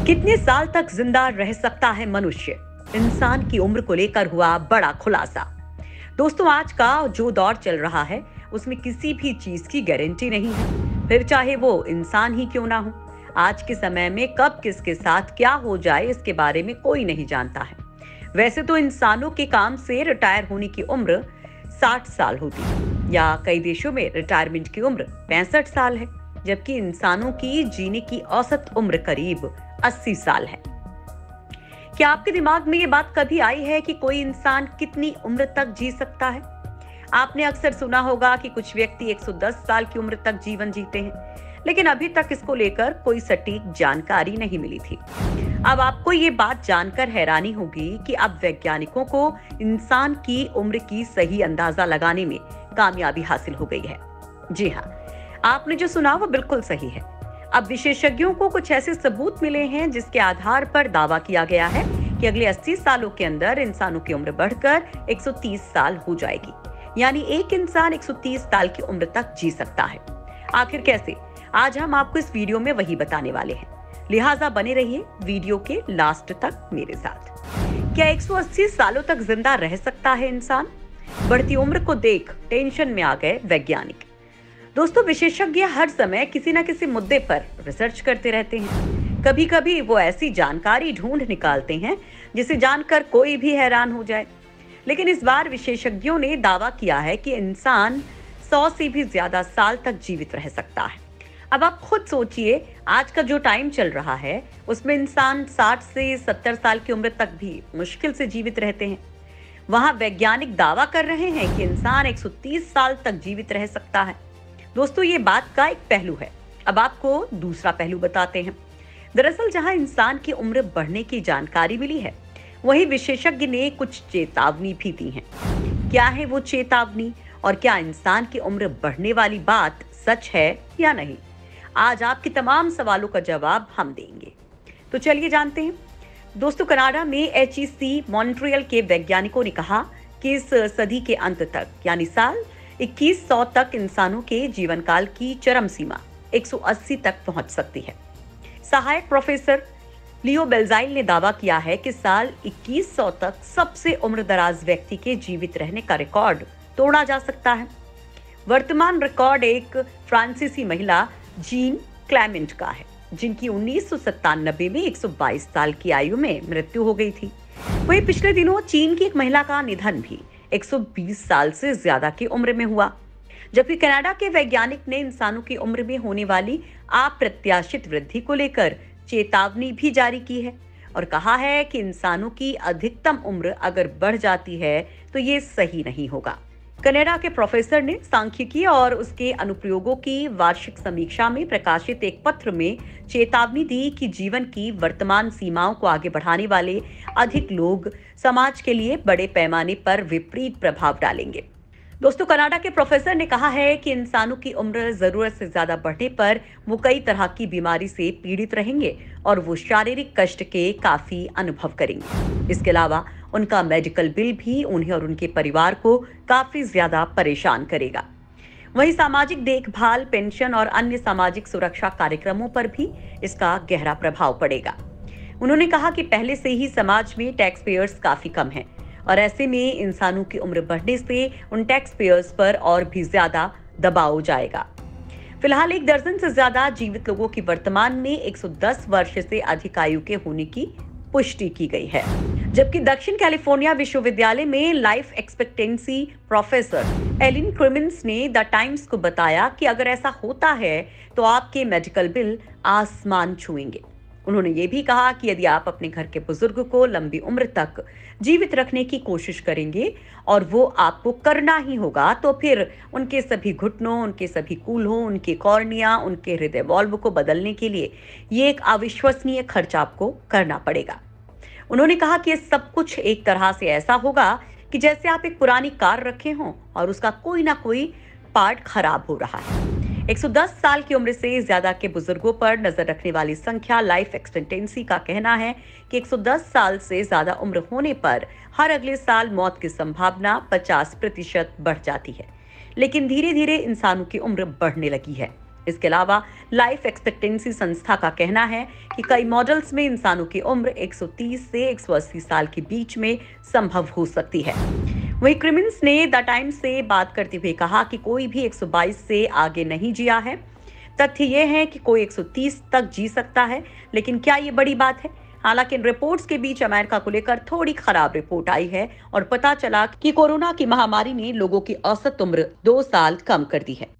कितने साल तक जिंदा रह सकता है मनुष्य? इंसान की उम्र को लेकर हुआ बड़ा खुलासा। दोस्तों, आज का जो दौर चल रहा है उसमें किसी भी चीज की गारंटी नहीं है, फिर चाहे वो इंसान ही क्यों ना हो। आज के समय में कब किसके साथ क्या हो जाए इसके बारे में कोई नहीं जानता है। वैसे तो इंसानों के काम से रिटायर होने की उम्र 60 साल होती है, या कई देशों में रिटायरमेंट की उम्र 65 साल है, जबकि इंसानों की जीने की औसत उम्र करीब 80 साल है। क्या आपके दिमाग में ये बात कभी आई है कि कोई इंसान कितनी उम्र तक जी सकता है? आपने अक्सर सुना होगा कि कुछ व्यक्ति 110 साल की उम्र तक जीवन जीते हैं, लेकिन अभी तक इसको लेकर कोई सटीक जानकारी नहीं मिली थी। अब आपको ये बात जानकर हैरानी होगी कि अब वैज्ञानिकों को इंसान की उम्र की सही अंदाजा लगाने में कामयाबी हासिल हो गई है। जी हाँ, आपने जो सुना वो बिल्कुल सही है। अब विशेषज्ञों को कुछ ऐसे सबूत मिले हैं जिसके आधार पर दावा किया गया है कि अगले 80 सालों के अंदर इंसानों की उम्र बढ़कर 130 साल हो जाएगी। यानी एक इंसान 130 साल की उम्र तक जी सकता है। आखिर कैसे? आज हम आपको इस वीडियो में वही बताने वाले हैं, लिहाजा बने रहिए वीडियो के लास्ट तक मेरे साथ। क्या 180 सालों तक जिंदा रह सकता है इंसान? बढ़ती उम्र को देख टेंशन में आ गए वैज्ञानिक। दोस्तों, विशेषज्ञ हर समय किसी न किसी मुद्दे पर रिसर्च करते रहते हैं। कभी कभी वो ऐसी जानकारी ढूंढ निकालते हैं जिसे जानकर कोई भी हैरान हो जाए। लेकिन इस बार विशेषज्ञों ने दावा किया है कि इंसान 100 से भी ज्यादा साल तक जीवित रह सकता है। अब आप खुद सोचिए, आज का जो टाइम चल रहा है उसमें इंसान 60 से 70 साल की उम्र तक भी मुश्किल से जीवित रहते हैं। वहां वैज्ञानिक दावा कर रहे हैं कि इंसान 130 साल तक जीवित रह सकता है। दोस्तों, ये बात का एक पहलू है। अब आपको दूसरा पहलू बताते हैं। दरअसल जहां इंसान की उम्र बढ़ने की जानकारी मिली है, वहीं विशेषज्ञ ने कुछ चेतावनी भी दी है। क्या है वो चेतावनी, और क्या इंसान की उम्र बढ़ने वाली बात सच है या नहीं? आज आपके तमाम सवालों का जवाब हम देंगे। तो चलिए जानते हैं। दोस्तों, कनाडा में HEC मॉन्ट्रियल के वैज्ञानिकों ने कहा कि इस सदी के अंत तक, यानी साल 2100 तक इंसानों के जीवन काल की चरम सीमा 180 तक पहुंच सकती है। सहायक प्रोफेसर लियो बेल्जाइल ने दावा किया है कि साल 2100 तक सबसे उम्रदराज व्यक्ति के जीवित रहने का रिकॉर्ड तोड़ा जा सकता है। वर्तमान रिकॉर्ड एक फ्रांसीसी महिला जीन क्लेमेंट का है, जिनकी 1997 में 122 साल की आयु में मृत्यु हो गई थी। वहीं पिछले दिनों चीन की एक महिला का निधन भी 120 साल से ज्यादा की उम्र में हुआ। जबकि कनाडा के वैज्ञानिक ने इंसानों की उम्र में होने वाली अप्रत्याशित वृद्धि को लेकर चेतावनी भी जारी की है और कहा है कि इंसानों की अधिकतम उम्र अगर बढ़ जाती है तो ये सही नहीं होगा। कनाडा के प्रोफेसर ने सांख्यिकी और उसके अनुप्रयोगों की वार्षिक समीक्षा में प्रकाशित एक पत्र में चेतावनी दी कि जीवन की वर्तमान सीमाओं को आगे बढ़ाने वाले अधिक लोग समाज के लिए बड़े पैमाने पर विपरीत प्रभाव डालेंगे। दोस्तों, कनाडा के प्रोफेसर ने कहा है कि इंसानों की उम्र जरूरत से ज्यादा बढ़ने पर वो कई तरह की बीमारी से पीड़ित रहेंगे और वो शारीरिक कष्ट के काफी अनुभव करेंगे। इसके अलावा उनका मेडिकल बिल भी उन्हें और उनके परिवार को काफी ज्यादा परेशान करेगा। वहीं सामाजिक देखभाल, पेंशन और अन्य सामाजिक सुरक्षा कार्यक्रमों पर भी इसका गहरा प्रभाव पड़ेगा। उन्होंने कहा कि पहले से ही समाज में टैक्स पेयर्स काफी कम हैं और ऐसे में इंसानों की उम्र बढ़ने से उन टैक्स पेयर्स पर और भी ज्यादा दबाव जाएगा। फिलहाल 1 दर्जन से ज्यादा जीवित लोगों की वर्तमान में 110 वर्ष से अधिक आयु के होने की पुष्टि की गई है। जबकि दक्षिण कैलिफोर्निया विश्वविद्यालय में लाइफ एक्सपेक्टेंसी प्रोफेसर एलिन क्रिमिन्स ने द टाइम्स को बताया कि अगर ऐसा होता है तो आपके मेडिकल बिल आसमान छुएंगे। उन्होंने ये भी कहा कि यदि आप अपने घर के बुजुर्ग को लंबी उम्र तक जीवित रखने की कोशिश करेंगे, और वो आपको करना ही होगा, तो फिर उनके सभी घुटनों, उनके सभी कूल्हों, उनके कॉर्निया, उनके हृदय वाल्व को बदलने के लिए ये एक अविश्वसनीय खर्च आपको करना पड़ेगा। उन्होंने कहा कि ये सब कुछ एक तरह से ऐसा होगा कि जैसे आप एक पुरानी कार रखे हों और उसका कोई ना कोई पार्ट खराब हो रहा है। 110 साल की उम्र से ज्यादा के बुजुर्गों पर नजर रखने वाली संख्या लाइफ एक्सपेक्टेंसी का कहना है कि 110 साल से ज्यादा उम्र होने पर हर अगले साल मौत की संभावना 50% बढ़ जाती है। लेकिन धीरे धीरे इंसानों की उम्र बढ़ने लगी है इसके अलावा लाइफ एक्सपेक्टेंसी संस्था का कहना है कि कई मॉडल्स में इंसानों की उम्र 130 से 180 साल के बीच में संभव हो सकती है। वहीं क्रिमिन्स ने द टाइम्स से बात करते हुए कहा कि कोई भी 122 से आगे नहीं जिया है। तथ्य यह है कि कोई 130 तक जी सकता है, लेकिन क्या ये बड़ी बात है? हालांकि इन रिपोर्ट्स के बीच अमेरिका को लेकर थोड़ी खराब रिपोर्ट आई है और पता चला कि कोरोना की महामारी ने लोगों की औसत उम्र 2 साल कम कर दी है।